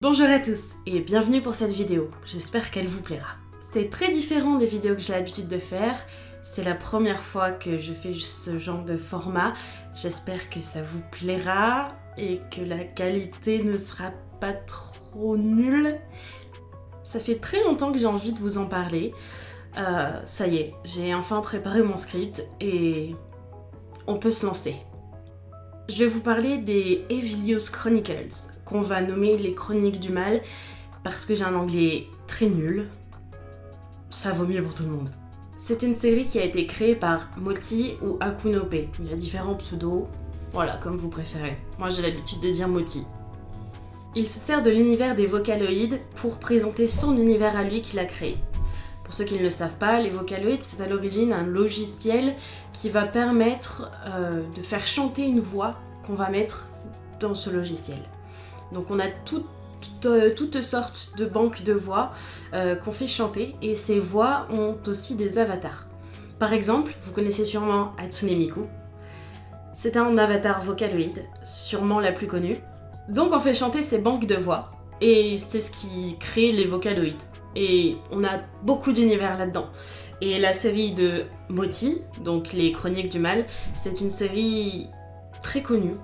Bonjour à tous et bienvenue pour cette vidéo, j'espère qu'elle vous plaira. C'est très différent des vidéos que j'ai l'habitude de faire, c'est la première fois que je fais ce genre de format, j'espère que ça vous plaira et que la qualité ne sera pas trop nulle. Ça fait très longtemps que j'ai envie de vous en parler, ça y est, j'ai enfin préparé mon script et on peut se lancer. Je vais vous parler des Evilios Chronicles, qu'on va nommer les Chroniques du Mal, parce que j'ai un anglais très nul. Ça vaut mieux pour tout le monde. C'est une série qui a été créée par Moti ou Akunope. Il a différents pseudos, voilà, comme vous préférez. Moi j'ai l'habitude de dire Moti. Il se sert de l'univers des Vocaloïdes pour présenter son univers à lui qu'il a créé. Pour ceux qui ne le savent pas, les Vocaloïdes, c'est à l'origine un logiciel qui va permettre de faire chanter une voix qu'on va mettre dans ce logiciel. Donc on a toutes sortes de banques de voix qu'on fait chanter et ces voix ont aussi des avatars. Par exemple, vous connaissez sûrement Hatsune Miku. C'est un avatar Vocaloïde, sûrement la plus connue. Donc on fait chanter ces banques de voix et c'est ce qui crée les Vocaloïdes. Et on a beaucoup d'univers là-dedans. Et la série de Moti, donc les Chroniques du Mal, c'est une série très connue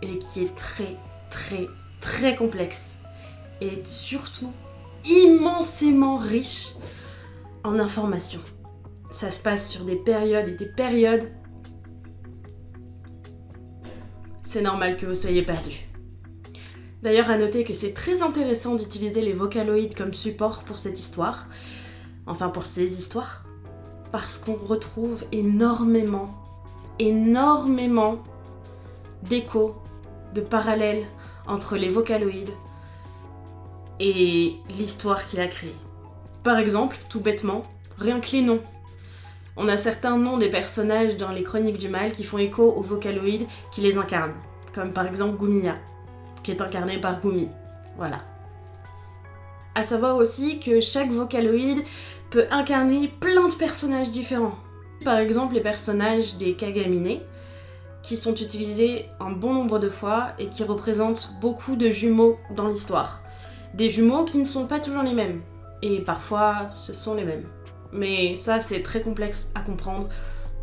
et qui est très complexe. Et surtout immensément riche en informations. Ça se passe sur des périodes et des périodes. C'est normal que vous soyez perdus. D'ailleurs, à noter que c'est très intéressant d'utiliser les Vocaloïdes comme support pour cette histoire, enfin pour ces histoires, parce qu'on retrouve énormément d'échos, de parallèles entre les Vocaloïdes et l'histoire qu'il a créée. Par exemple, tout bêtement, rien que les noms. On a certains noms des personnages dans les Chroniques du Mal qui font écho aux Vocaloïdes qui les incarnent, comme par exemple Gumiya, qui est incarné par Gumi. Voilà. À savoir aussi que chaque Vocaloïde peut incarner plein de personnages différents. Par exemple, les personnages des Kagamine, qui sont utilisés un bon nombre de fois et qui représentent beaucoup de jumeaux dans l'histoire. Des jumeaux qui ne sont pas toujours les mêmes. Et parfois, ce sont les mêmes. Mais ça, c'est très complexe à comprendre.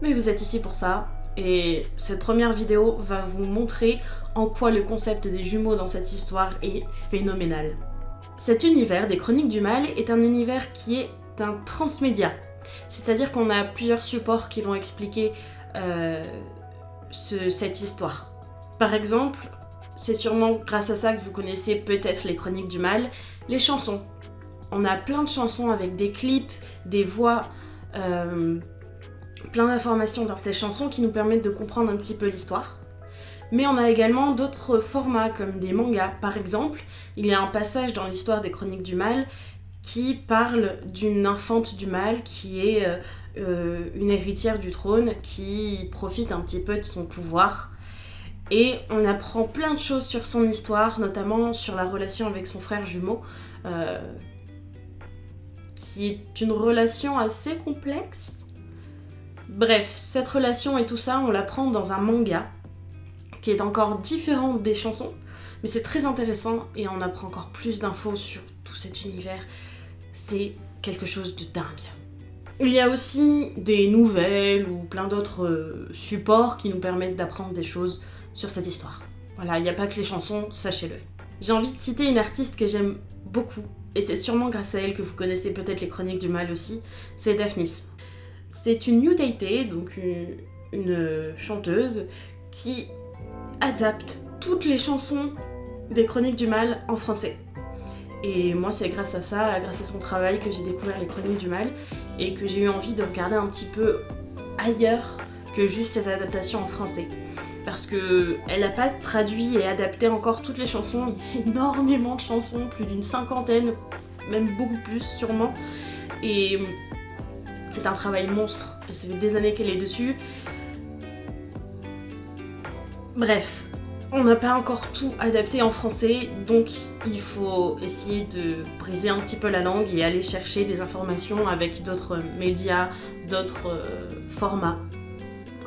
Mais vous êtes ici pour ça. Et cette première vidéo va vous montrer en quoi le concept des jumeaux dans cette histoire est phénoménal. Cet univers des Chroniques du Mal est un univers qui est un transmédia. C'est-à-dire qu'on a plusieurs supports qui vont expliquer cette histoire. Par exemple, c'est sûrement grâce à ça que vous connaissez peut-être les Chroniques du Mal, les chansons. On a plein de chansons avec des clips, des voix, plein d'informations dans ces chansons qui nous permettent de comprendre un petit peu l'histoire. Mais on a également d'autres formats comme des mangas. Par exemple, il y a un passage dans l'histoire des Chroniques du Mal qui parle d'une infante du mal qui est une héritière du trône qui profite un petit peu de son pouvoir. Et on apprend plein de choses sur son histoire, notamment sur la relation avec son frère jumeau, qui est une relation assez complexe. Bref, cette relation et tout ça, on l'apprend dans un manga qui est encore différent des chansons, mais c'est très intéressant et on apprend encore plus d'infos sur tout cet univers. C'est quelque chose de dingue. Il y a aussi des nouvelles ou plein d'autres supports qui nous permettent d'apprendre des choses sur cette histoire. Voilà, il n'y a pas que les chansons, sachez-le. J'ai envie de citer une artiste que j'aime beaucoup, et c'est sûrement grâce à elle que vous connaissez peut-être les Chroniques du Mal aussi, c'est Daphnis. C'est une Yuteite, donc une chanteuse, qui adapte toutes les chansons des Chroniques du Mal en français. Et moi, c'est grâce à ça, grâce à son travail, que j'ai découvert les Chroniques du Mal et que j'ai eu envie de regarder un petit peu ailleurs que juste cette adaptation en français. Parce qu'elle n'a pas traduit et adapté encore toutes les chansons, il y a énormément de chansons, plus d'une 50aine, même beaucoup plus sûrement. Et c'est un travail monstre, et ça fait des années qu'elle est dessus. Bref, on n'a pas encore tout adapté en français, donc il faut essayer de briser un petit peu la langue et aller chercher des informations avec d'autres médias, d'autres formats.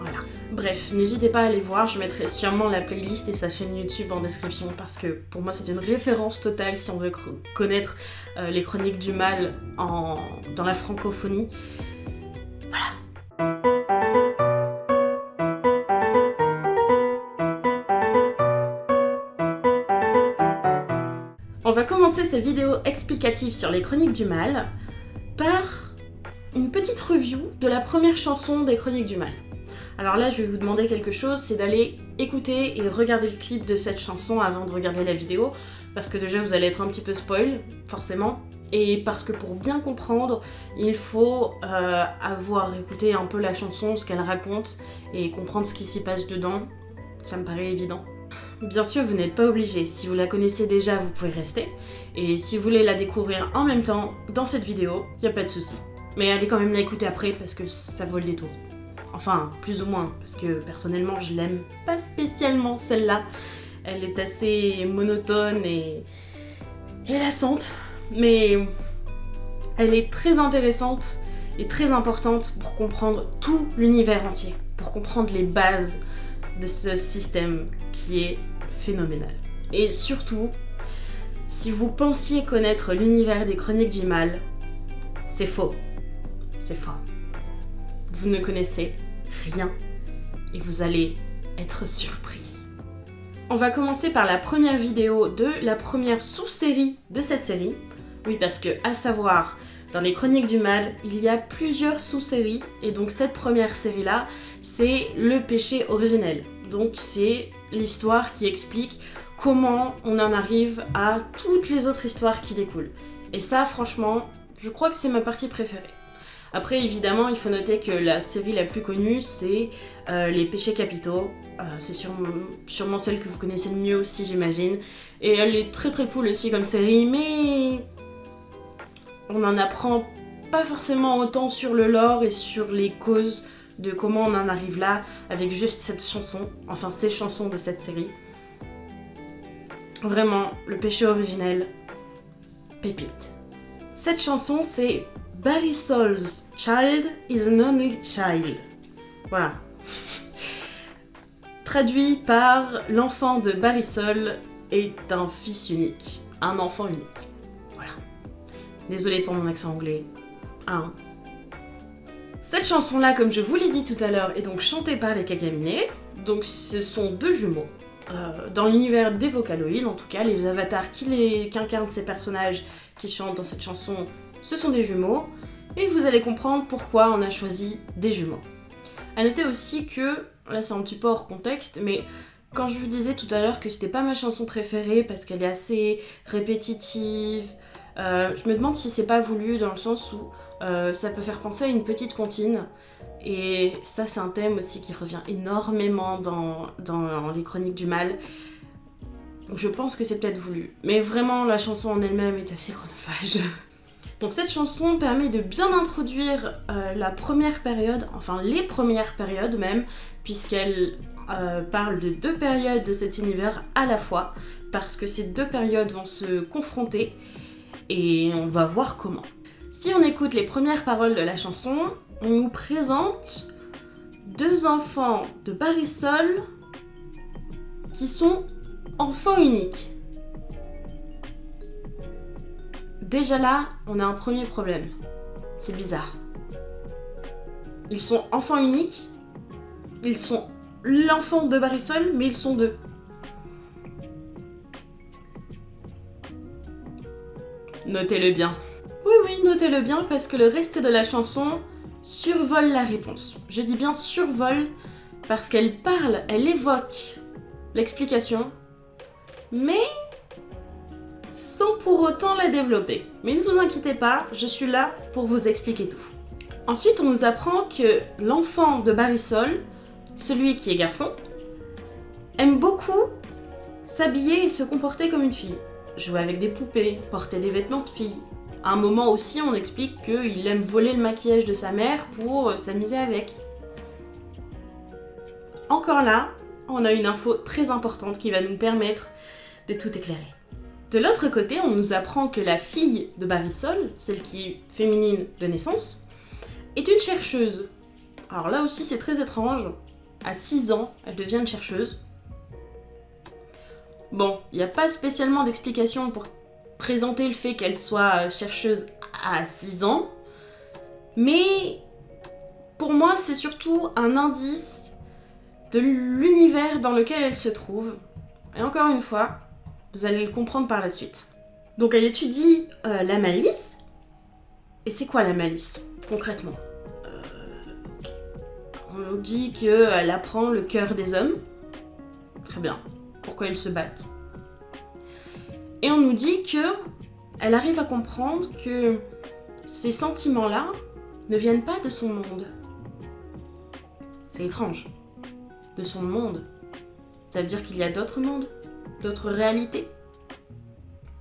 Voilà. Bref, n'hésitez pas à aller voir, je mettrai sûrement la playlist et sa chaîne YouTube en description parce que pour moi c'est une référence totale si on veut connaître les Chroniques du Mal dans la francophonie. Voilà. On va commencer cette vidéo explicative sur les Chroniques du Mal par une petite review de la première chanson des Chroniques du Mal. Alors là, je vais vous demander quelque chose, c'est d'aller écouter et regarder le clip de cette chanson avant de regarder la vidéo, parce que déjà vous allez être un petit peu spoil, forcément, et parce que pour bien comprendre, il faut avoir écouté un peu la chanson, ce qu'elle raconte, et comprendre ce qui s'y passe dedans. Ça me paraît évident. Bien sûr, vous n'êtes pas obligé. Si vous la connaissez déjà, vous pouvez rester. Et si vous voulez la découvrir en même temps dans cette vidéo, y a pas de souci. Mais allez quand même la écouter après parce que ça vaut le détour. Enfin, plus ou moins, parce que personnellement, je l'aime pas spécialement celle-là. Elle est assez monotone et lassante, mais elle est très intéressante et très importante pour comprendre tout l'univers entier, pour comprendre les bases de ce système qui est phénoménal. Et surtout, si vous pensiez connaître l'univers des Chroniques du Mal, c'est faux. C'est faux. Vous ne connaissez rien et vous allez être surpris. On va commencer par la première vidéo de la première sous-série de cette série. Oui, parce que, à savoir, dans les Chroniques du Mal, il y a plusieurs sous-séries et donc cette première série-là, c'est le péché originel. Donc c'est l'histoire qui explique comment on en arrive à toutes les autres histoires qui découlent. Et ça, franchement, je crois que c'est ma partie préférée. Après, évidemment, il faut noter que la série la plus connue, c'est les péchés capitaux. C'est sûrement celle que vous connaissez le mieux aussi, j'imagine. Et elle est très très cool aussi comme série, mais on n'en apprend pas forcément autant sur le lore et sur les causes de comment on en arrive là avec juste cette chanson, enfin ces chansons de cette série. Vraiment, le péché originel, pépite. Cette chanson, c'est Barisol's child is an only child. Voilà. Traduit par l'enfant de Barisol est un fils unique. Un enfant unique. Voilà. Désolée pour mon accent anglais. Hein. Cette chanson-là, comme je vous l'ai dit tout à l'heure, est donc chantée par les Kagaminé. Donc ce sont deux jumeaux. Dans l'univers des Vocaloïdes, en tout cas, les avatars qu'incarnent ces personnages qui chantent dans cette chanson, ce sont des jumeaux. Et vous allez comprendre pourquoi on a choisi des jumeaux. A noter aussi que, là c'est un petit peu hors contexte, mais quand je vous disais tout à l'heure que c'était pas ma chanson préférée parce qu'elle est assez répétitive, je me demande si c'est pas voulu dans le sens où ça peut faire penser à une petite comptine. Et ça c'est un thème aussi qui revient énormément dans les Chroniques du Mal. Donc je pense que c'est peut-être voulu. Mais vraiment la chanson en elle-même est assez chronophage. Donc cette chanson permet de bien introduire la première période, enfin les premières périodes même, puisqu'elle parle de deux périodes de cet univers à la fois, parce que ces deux périodes vont se confronter et on va voir comment. Si on écoute les premières paroles de la chanson, on nous présente deux enfants de Barisol qui sont enfants uniques. Déjà là, on a un premier problème. C'est bizarre. Ils sont enfants uniques, ils sont l'enfant de Barisol, mais ils sont deux. Notez-le bien. Oui, notez-le bien parce que le reste de la chanson survole la réponse. Je dis bien survole parce qu'elle parle, elle évoque l'explication, mais sans pour autant la développer. Mais ne vous inquiétez pas, je suis là pour vous expliquer tout. Ensuite, on nous apprend que l'enfant de Barisol, celui qui est garçon, aime beaucoup s'habiller et se comporter comme une fille. Jouer avec des poupées, porter des vêtements de fille. À un moment aussi, on explique qu'il aime voler le maquillage de sa mère pour s'amuser avec. Encore là, on a une info très importante qui va nous permettre de tout éclairer. De l'autre côté, on nous apprend que la fille de Barisol, celle qui est féminine de naissance, est une chercheuse. Alors là aussi, c'est très étrange. à 6 ans, elle devient une chercheuse. Bon, il n'y a pas spécialement d'explication pour présenter le fait qu'elle soit chercheuse à 6 ans, mais pour moi, c'est surtout un indice de l'univers dans lequel elle se trouve. Et encore une fois, vous allez le comprendre par la suite. Donc elle étudie la malice. Et c'est quoi la malice, concrètement? Okay. On dit qu'elle apprend le cœur des hommes. Très bien. Pourquoi ils se battent. Et on nous dit qu'elle arrive à comprendre que ces sentiments-là ne viennent pas de son monde. C'est étrange. De son monde. Ça veut dire qu'il y a d'autres mondes, d'autres réalités.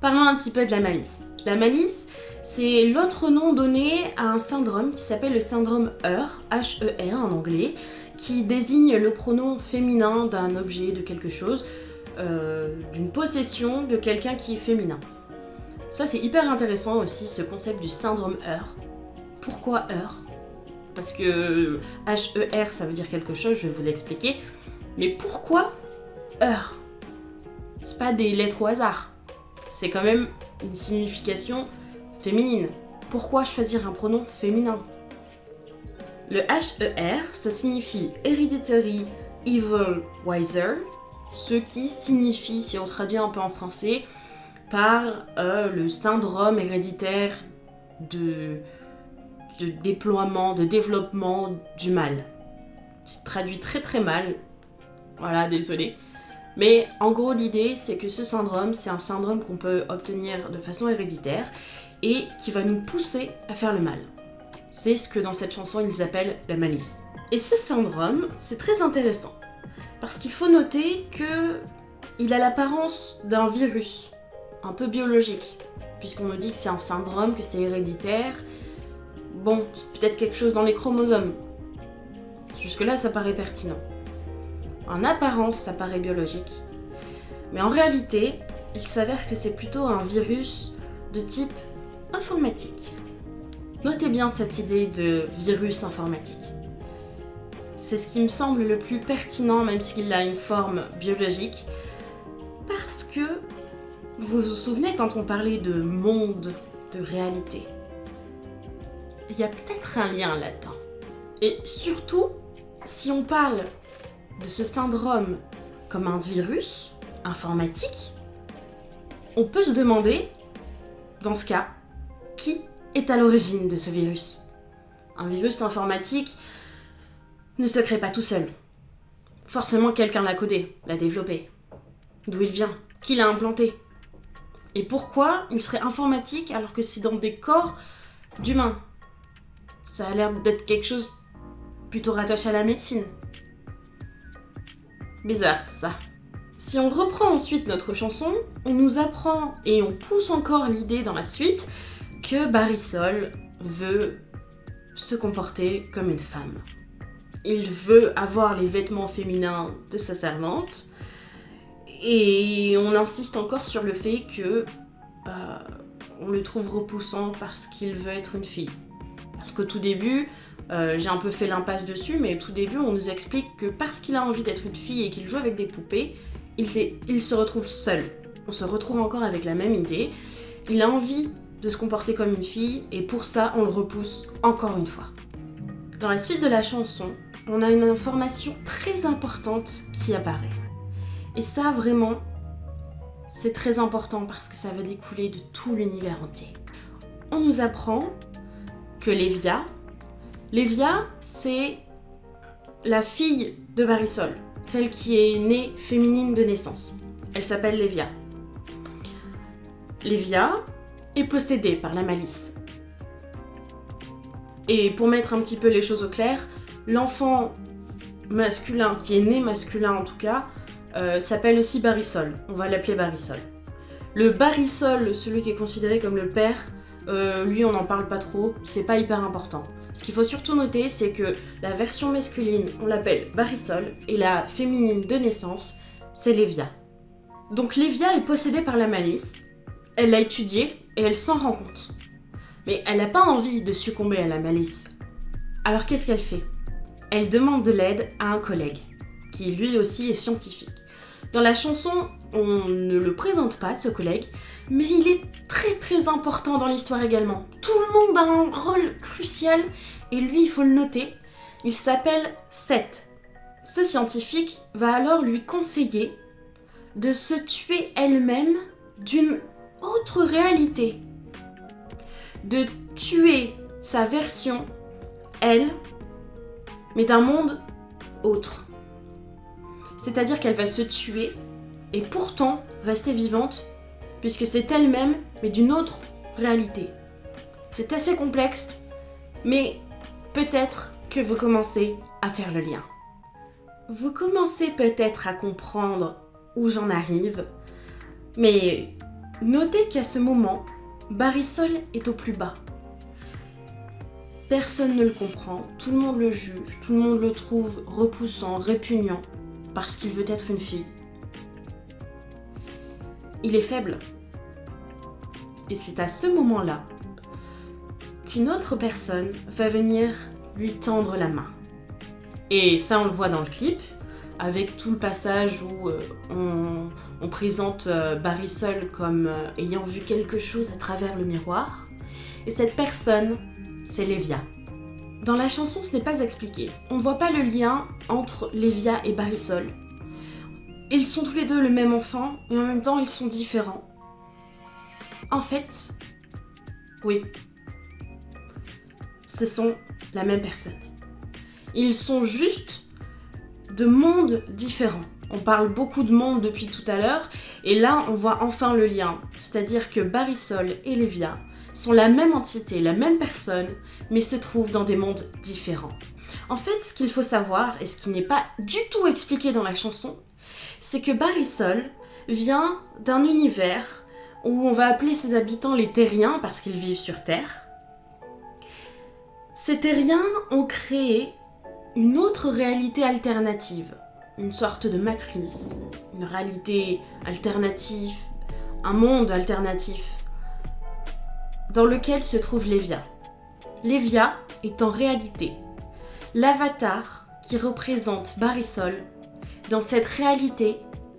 Parlons un petit peu de la malice. La malice, c'est l'autre nom donné à un syndrome qui s'appelle le syndrome Heur, H-E-R en anglais, qui désigne le pronom féminin d'un objet, de quelque chose, d'une possession de quelqu'un qui est féminin. Ça, c'est hyper intéressant aussi, ce concept du syndrome Heur. Pourquoi Heur? Parce que H-E-R, ça veut dire quelque chose, je vais vous l'expliquer. Mais pourquoi Heur? C'est pas des lettres au hasard. C'est quand même une signification féminine. Pourquoi choisir un pronom féminin? Le H-E-R, ça signifie Hereditary Evil Wiser, ce qui signifie, si on traduit un peu en français, par le syndrome héréditaire de déploiement, de développement du mal. C'est traduit très très mal. Voilà, désolé. Mais en gros, l'idée, c'est que ce syndrome, c'est un syndrome qu'on peut obtenir de façon héréditaire et qui va nous pousser à faire le mal. C'est ce que dans cette chanson, ils appellent la malice. Et ce syndrome, c'est très intéressant parce qu'il faut noter qu'il a l'apparence d'un virus, un peu biologique, puisqu'on nous dit que c'est un syndrome, que c'est héréditaire. Bon, c'est peut-être quelque chose dans les chromosomes. Jusque-là, ça paraît pertinent. En apparence, ça paraît biologique, mais en réalité, il s'avère que c'est plutôt un virus de type informatique. Notez bien cette idée de virus informatique. C'est ce qui me semble le plus pertinent, même s'il a une forme biologique, parce que vous vous souvenez quand on parlait de monde, de réalité, il y a peut-être un lien là-dedans. Et surtout, si on parle de ce syndrome comme un virus informatique, on peut se demander, dans ce cas, qui est à l'origine de ce virus? Un virus informatique ne se crée pas tout seul. Forcément, quelqu'un l'a codé, l'a développé. D'où il vient? Qui l'a implanté? Et pourquoi il serait informatique alors que c'est dans des corps d'humains? Ça a l'air d'être quelque chose plutôt rattaché à la médecine. Bizarre tout ça. Si on reprend ensuite notre chanson, on nous apprend et on pousse encore l'idée dans la suite que Barisol veut se comporter comme une femme. Il veut avoir les vêtements féminins de sa servante et on insiste encore sur le fait que on le trouve repoussant parce qu'il veut être une fille. Parce qu'au tout début, j'ai un peu fait l'impasse dessus, mais au tout début, on nous explique que parce qu'il a envie d'être une fille et qu'il joue avec des poupées, il se retrouve seul. On se retrouve encore avec la même idée. Il a envie de se comporter comme une fille, et pour ça, on le repousse encore une fois. Dans la suite de la chanson, on a une information très importante qui apparaît. Et ça, vraiment, c'est très important parce que ça va découler de tout l'univers entier. On nous apprend que Lévia, c'est la fille de Barisol, celle qui est née féminine de naissance. Elle s'appelle Lévia. Lévia est possédée par la malice. Et pour mettre un petit peu les choses au clair, l'enfant masculin, qui est né masculin en tout cas, s'appelle aussi Barisol. On va l'appeler Barisol. Le Barisol, celui qui est considéré comme le père, lui on n'en parle pas trop, c'est pas hyper important. Ce qu'il faut surtout noter, c'est que la version masculine, on l'appelle Barisol, et la féminine de naissance, c'est Lévia. Donc Lévia est possédée par la malice, elle l'a étudiée et elle s'en rend compte. Mais elle n'a pas envie de succomber à la malice. Alors qu'est-ce qu'elle fait? Elle demande de l'aide à un collègue. qui lui aussi est scientifique. Dans la chanson, on ne le présente pas, ce collègue, mais il est très important dans l'histoire également. Tout le monde a un rôle crucial, et lui, il faut le noter, il s'appelle Seth. Ce scientifique va alors lui conseiller de se tuer elle-même d'une autre réalité. De tuer sa version, elle, mais d'un monde autre. C'est-à-dire qu'elle va se tuer et pourtant rester vivante, puisque c'est elle-même, mais d'une autre réalité. C'est assez complexe, mais peut-être que vous commencez à faire le lien. Vous commencez peut-être à comprendre où j'en arrive, mais notez qu'à ce moment, Barrisol est au plus bas. Personne ne le comprend, tout le monde le juge, tout le monde le trouve repoussant, répugnant, parce qu'il veut être une fille. Il est faible. Et c'est à ce moment-là qu'une autre personne va venir lui tendre la main. Et ça, on le voit dans le clip, avec tout le passage où on présente Barrisol comme ayant vu quelque chose à travers le miroir. Et cette personne, c'est Lévia. Dans la chanson, ce n'est pas expliqué. On ne voit pas le lien entre Lévia et Barrisol. Ils sont tous les deux le même enfant, et en même temps, ils sont différents. En fait, oui, ce sont la même personne. Ils sont juste de mondes différents. On parle beaucoup de mondes depuis tout à l'heure, et là, on voit enfin le lien. C'est-à-dire que Barrisol et Lévia sont la même entité, la même personne, mais se trouvent dans des mondes différents. En fait, ce qu'il faut savoir, et ce qui n'est pas du tout expliqué dans la chanson, c'est que Barrisol vient d'un univers où on va appeler ses habitants les terriens parce qu'ils vivent sur Terre. Ces terriens ont créé une autre réalité alternative, une sorte de matrice, une réalité alternative, un monde alternatif dans lequel se trouve Lévia. Lévia est en réalité l'avatar qui représente Barrisol dans cette réalité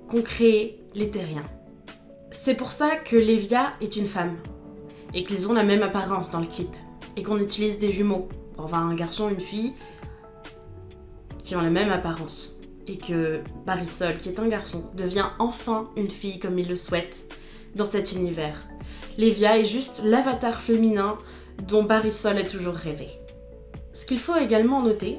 qu'ont créée les terriens. C'est pour ça que Lévia est une femme et qu'ils ont la même apparence dans le clip et qu'on utilise des jumeaux pour avoir un garçon et une fille qui ont la même apparence et que Barrisol, qui est un garçon, devient enfin une fille comme il le souhaite dans cet univers. Lévia est juste l'avatar féminin dont Barrisol a toujours rêvé. Ce qu'il faut également noter,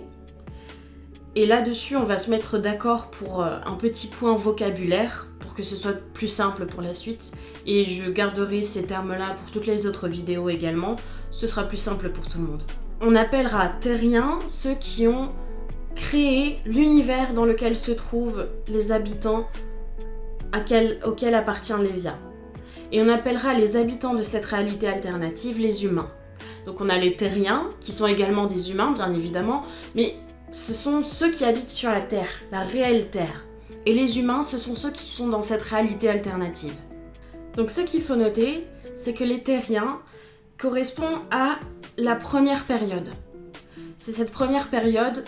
et là-dessus on va se mettre d'accord pour un petit point vocabulaire pour que ce soit plus simple pour la suite, et je garderai ces termes-là pour toutes les autres vidéos également, ce sera plus simple pour tout le monde. On appellera terriens ceux qui ont créé l'univers dans lequel se trouvent les habitants auxquels appartient Lévia. Et on appellera les habitants de cette réalité alternative les humains. Donc on a les terriens, qui sont également des humains, bien évidemment, mais ce sont ceux qui habitent sur la Terre, la réelle Terre. Et les humains, ce sont ceux qui sont dans cette réalité alternative. Donc ce qu'il faut noter, c'est que les terriens correspondent à la première période. C'est cette première période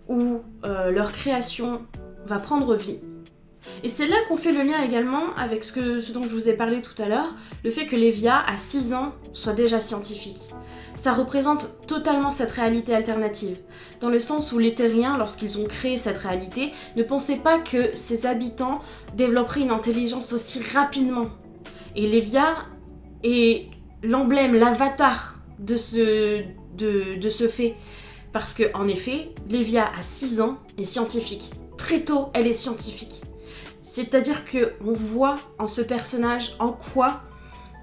où leur création va prendre vie. Et c'est là qu'on fait le lien également avec ce dont je vous ai parlé tout à l'heure, le fait que Lévia, à 6 ans, soit déjà scientifique. Ça représente totalement cette réalité alternative, dans le sens où les terriens, lorsqu'ils ont créé cette réalité, ne pensaient pas que ces habitants développeraient une intelligence aussi rapidement. Et Lévia est l'emblème, l'avatar de ce fait. Parce que, en effet, Lévia, à 6 ans, est scientifique. Très tôt, elle est scientifique. C'est-à-dire qu'on voit en ce personnage en quoi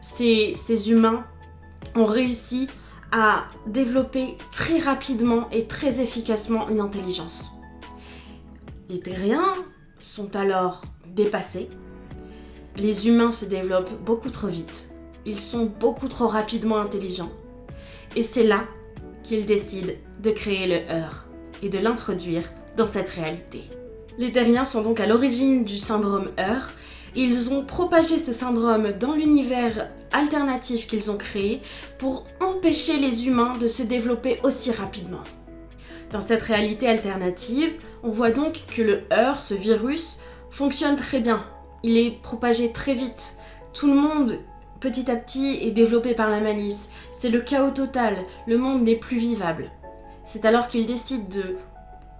ces humains ont réussi à développer très rapidement et très efficacement une intelligence. Les terriens sont alors dépassés. Les humains se développent beaucoup trop vite. Ils sont beaucoup trop rapidement intelligents. Et c'est là qu'ils décident de créer le Heur et de l'introduire dans cette réalité. Les terriens sont donc à l'origine du syndrome Heur. Ils ont propagé ce syndrome dans l'univers alternatif qu'ils ont créé pour empêcher les humains de se développer aussi rapidement. Dans cette réalité alternative, on voit donc que le heur, ce virus, fonctionne très bien. Il est propagé très vite. Tout le monde, petit à petit, est développé par la malice. C'est le chaos total. Le monde n'est plus vivable. C'est alors qu'ils décident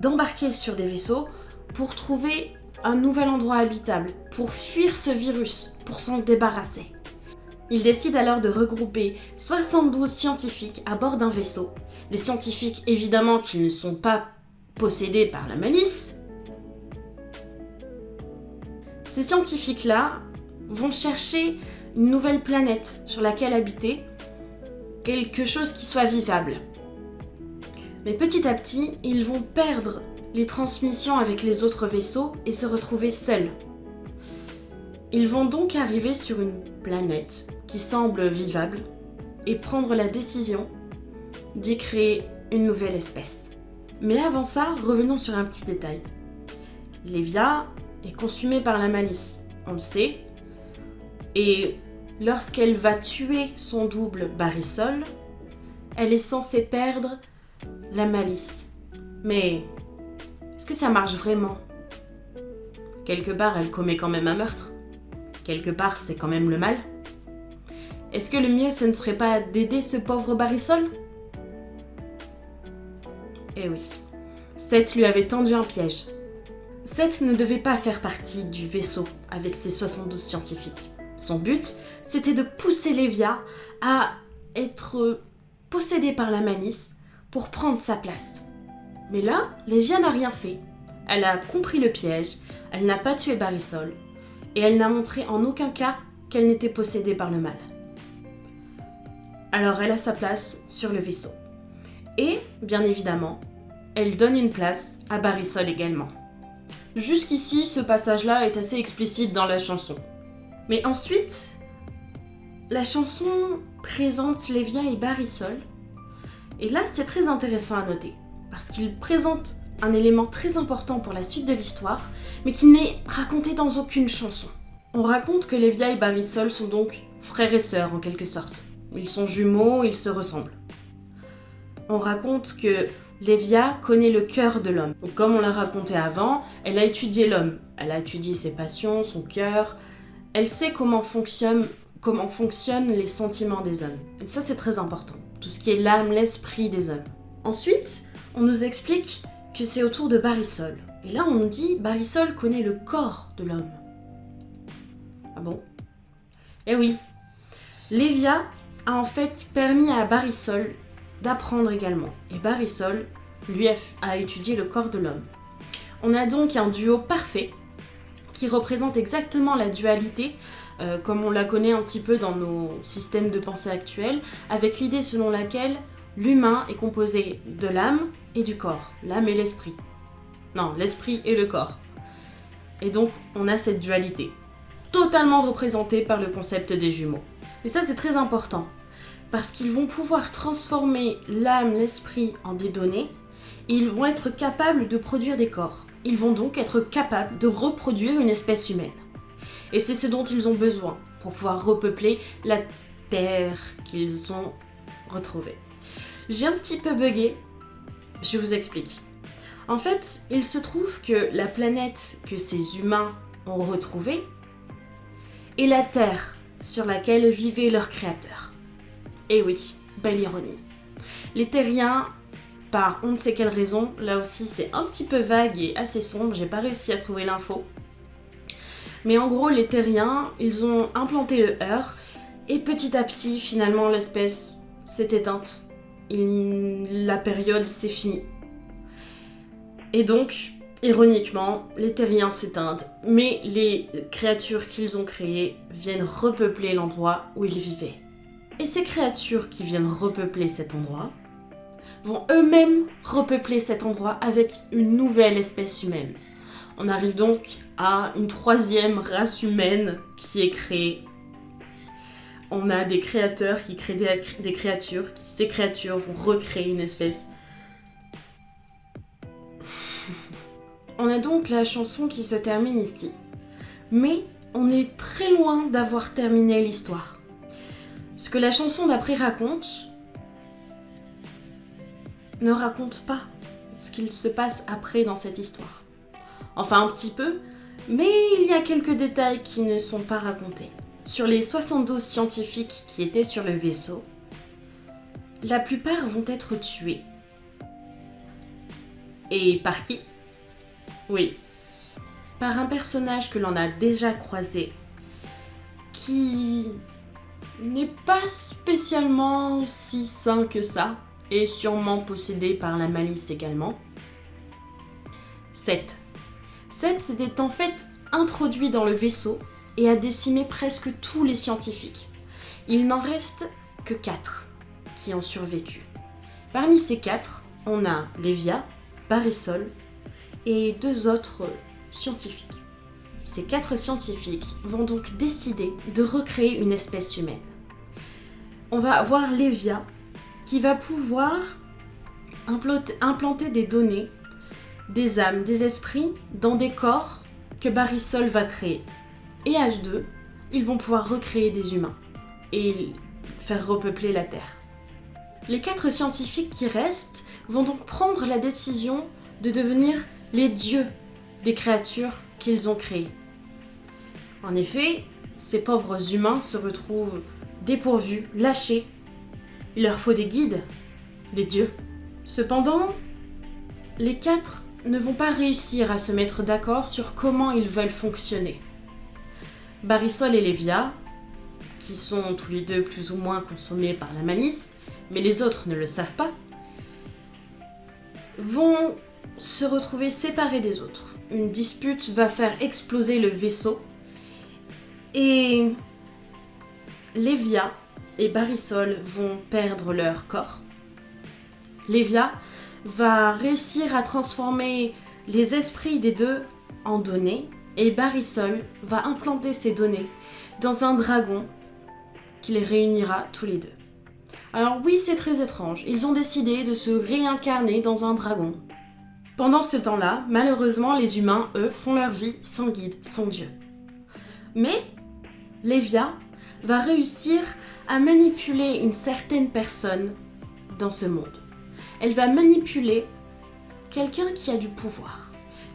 d'embarquer sur des vaisseaux pour trouver un nouvel endroit habitable, pour fuir ce virus, pour s'en débarrasser. Ils décident alors de regrouper 72 scientifiques à bord d'un vaisseau. Les scientifiques, évidemment, qui ne sont pas possédés par la malice. Ces scientifiques-là vont chercher une nouvelle planète sur laquelle habiter, quelque chose qui soit vivable. Mais petit à petit, ils vont perdre les transmissions avec les autres vaisseaux et se retrouver seuls. Ils vont donc arriver sur une planète qui semble vivable et prendre la décision d'y créer une nouvelle espèce. Mais avant ça, revenons sur un petit détail. Lévia est consumée par la malice, on le sait, et lorsqu'elle va tuer son double Barisol, elle est censée perdre la malice. Mais est-ce que ça marche vraiment ? Quelque part, elle commet quand même un meurtre. Quelque part, c'est quand même le mal. Est-ce que le mieux, ce ne serait pas d'aider ce pauvre Barisol ? Eh oui, Seth lui avait tendu un piège. Seth ne devait pas faire partie du vaisseau avec ses 72 scientifiques. Son but, c'était de pousser Lévia à être possédée par la malice pour prendre sa place. Mais là, Lévia n'a rien fait. Elle a compris le piège, elle n'a pas tué Barisol, et elle n'a montré en aucun cas qu'elle n'était possédée par le mal. Alors elle a sa place sur le vaisseau. Et, bien évidemment, elle donne une place à Barisol également. Jusqu'ici, ce passage-là est assez explicite dans la chanson. Mais ensuite, la chanson présente Lévia et Barisol. Et là, c'est très intéressant à noter, parce qu'il présente un élément très important pour la suite de l'histoire, mais qui n'est raconté dans aucune chanson. On raconte que Lévia et Barisol sont donc frères et sœurs en quelque sorte. Ils sont jumeaux, ils se ressemblent. On raconte que Lévia connaît le cœur de l'homme. Donc, comme on l'a raconté avant, elle a étudié l'homme. Elle a étudié ses passions, son cœur. Elle sait comment fonctionnent les sentiments des hommes. Et ça, c'est très important. Tout ce qui est l'âme, l'esprit des hommes. Ensuite, on nous explique que c'est au tour de Barisol. Et là, on nous dit Barisol connaît le corps de l'homme. Ah bon ? Eh oui. Lévia a en fait permis à Barisol d'apprendre également. Et Barisol, lui, a étudié le corps de l'homme. On a donc un duo parfait qui représente exactement la dualité, comme on la connaît un petit peu dans nos systèmes de pensée actuels, avec l'idée selon laquelle l'humain est composé de l'âme et du corps. L'âme et l'esprit. Non, l'esprit et le corps. Et donc, on a cette dualité, totalement représentée par le concept des jumeaux. Et ça, c'est très important, parce qu'ils vont pouvoir transformer l'âme, l'esprit en des données, et ils vont être capables de produire des corps. Ils vont donc être capables de reproduire une espèce humaine. Et c'est ce dont ils ont besoin pour pouvoir repeupler la terre qu'ils ont retrouvée. J'ai un petit peu bugué, je vous explique. En fait, il se trouve que la planète que ces humains ont retrouvée est la Terre sur laquelle vivait leur créateur. Et oui, belle ironie. Les terriens, par on ne sait quelle raison, là aussi c'est un petit peu vague et assez sombre, j'ai pas réussi à trouver l'info. Mais en gros, les terriens, ils ont implanté le heur, et petit à petit, finalement, l'espèce s'est éteinte. La période s'est finie. Et donc, ironiquement, les terriens s'éteignent, mais les créatures qu'ils ont créées viennent repeupler l'endroit où ils vivaient. Et ces créatures qui viennent repeupler cet endroit vont eux-mêmes repeupler cet endroit avec une nouvelle espèce humaine. On arrive donc à une troisième race humaine qui est créée. On a des créateurs qui créent des créatures, ces créatures vont recréer une espèce. On a donc la chanson qui se termine ici. Mais on est très loin d'avoir terminé l'histoire. Ce que la chanson d'après raconte ne raconte pas ce qu'il se passe après dans cette histoire. Enfin un petit peu, mais il y a quelques détails qui ne sont pas racontés. Sur les 72 scientifiques qui étaient sur le vaisseau, la plupart vont être tués. Et par qui? Oui, par un personnage que l'on a déjà croisé, qui n'est pas spécialement si sain que ça, et sûrement possédé par la malice également. Seth. Seth s'était en fait introduit dans le vaisseau et a décimé presque tous les scientifiques. Il n'en reste que 4 qui ont survécu. Parmi ces 4, on a Lévia, Barisol et 2 autres scientifiques. Ces 4 scientifiques vont donc décider de recréer une espèce humaine. On va avoir Lévia qui va pouvoir implanter des données, des âmes, des esprits dans des corps que Barisol va créer. Et H2, ils vont pouvoir recréer des humains et faire repeupler la Terre. Les 4 scientifiques qui restent vont donc prendre la décision de devenir les dieux des créatures qu'ils ont créées. En effet, ces pauvres humains se retrouvent dépourvus, lâchés. Il leur faut des guides, des dieux. Cependant, les 4 ne vont pas réussir à se mettre d'accord sur comment ils veulent fonctionner. Barisol et Lévia, qui sont tous les deux plus ou moins consommés par la malice, mais les autres ne le savent pas, vont se retrouver séparés des autres. Une dispute va faire exploser le vaisseau et Lévia et Barisol vont perdre leur corps. Lévia va réussir à transformer les esprits des deux en données et Barisol va implanter ces données dans un dragon qui les réunira tous les deux. Alors oui, c'est très étrange, ils ont décidé de se réincarner dans un dragon. Pendant ce temps-là, malheureusement, les humains, eux, font leur vie sans guide, sans Dieu. Mais Lévia va réussir à manipuler une certaine personne dans ce monde. Elle va manipuler quelqu'un qui a du pouvoir.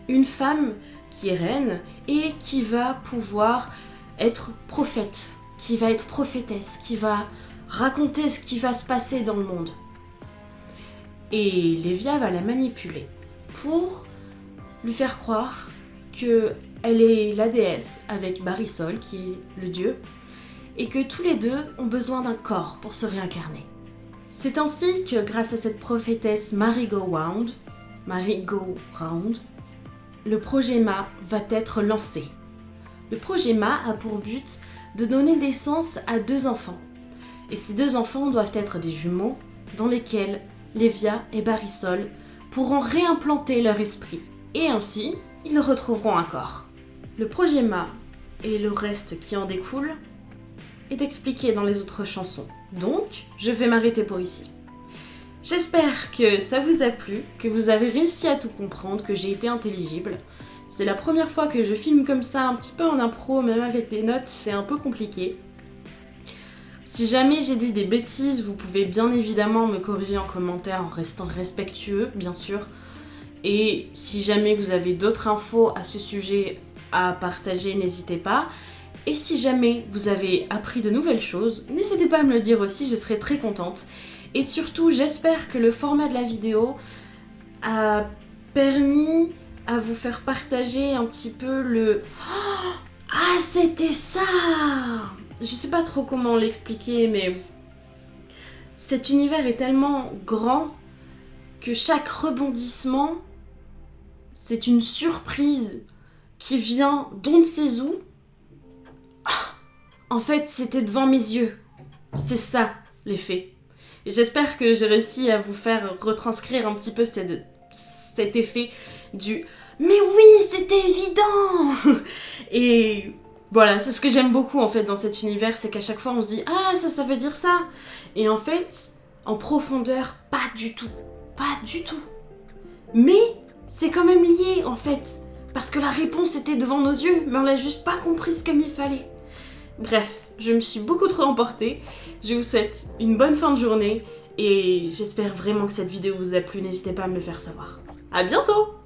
Une femme qui est reine et qui va pouvoir être prophète, qui va être prophétesse, qui va raconter ce qui va se passer dans le monde. Et Lévia va la manipuler pour lui faire croire qu'elle est la déesse avec Barisol, qui est le dieu, et que tous les deux ont besoin d'un corps pour se réincarner. C'est ainsi que, grâce à cette prophétesse Merry-Go-Round, le projet Ma va être lancé. Le projet Ma a pour but de donner naissance à 2 enfants. Et ces 2 enfants doivent être des jumeaux dans lesquels Lévia et Barisol pourront réimplanter leur esprit. Et ainsi, ils retrouveront un corps. Le projet Ma et le reste qui en découle est expliqué dans les autres chansons. Donc, je vais m'arrêter pour ici. J'espère que ça vous a plu, que vous avez réussi à tout comprendre, que j'ai été intelligible. C'est la première fois que je filme comme ça, un petit peu en impro, même avec des notes, c'est un peu compliqué. Si jamais j'ai dit des bêtises, vous pouvez bien évidemment me corriger en commentaire en restant respectueux, bien sûr. Et si jamais vous avez d'autres infos à ce sujet à partager, n'hésitez pas. Et si jamais vous avez appris de nouvelles choses, n'hésitez pas à me le dire aussi, je serai très contente. Et surtout, j'espère que le format de la vidéo a permis à vous faire partager un petit peu le... Ah, c'était ça! Je sais pas trop comment l'expliquer, mais cet univers est tellement grand que chaque rebondissement, c'est une surprise qui vient d'on ne sait où. En fait, c'était devant mes yeux. C'est ça, l'effet. Et j'espère que j'ai réussi à vous faire retranscrire un petit peu cet effet du « Mais oui, c'était évident !» Et voilà, c'est ce que j'aime beaucoup en fait dans cet univers, c'est qu'à chaque fois on se dit « Ah, ça veut dire ça !» Et en fait, en profondeur, pas du tout. Pas du tout. Mais c'est quand même lié en fait. Parce que la réponse était devant nos yeux, mais on l'a juste pas comprise comme il fallait. Bref, je me suis beaucoup trop emportée. Je vous souhaite une bonne fin de journée et j'espère vraiment que cette vidéo vous a plu. N'hésitez pas à me le faire savoir. À bientôt!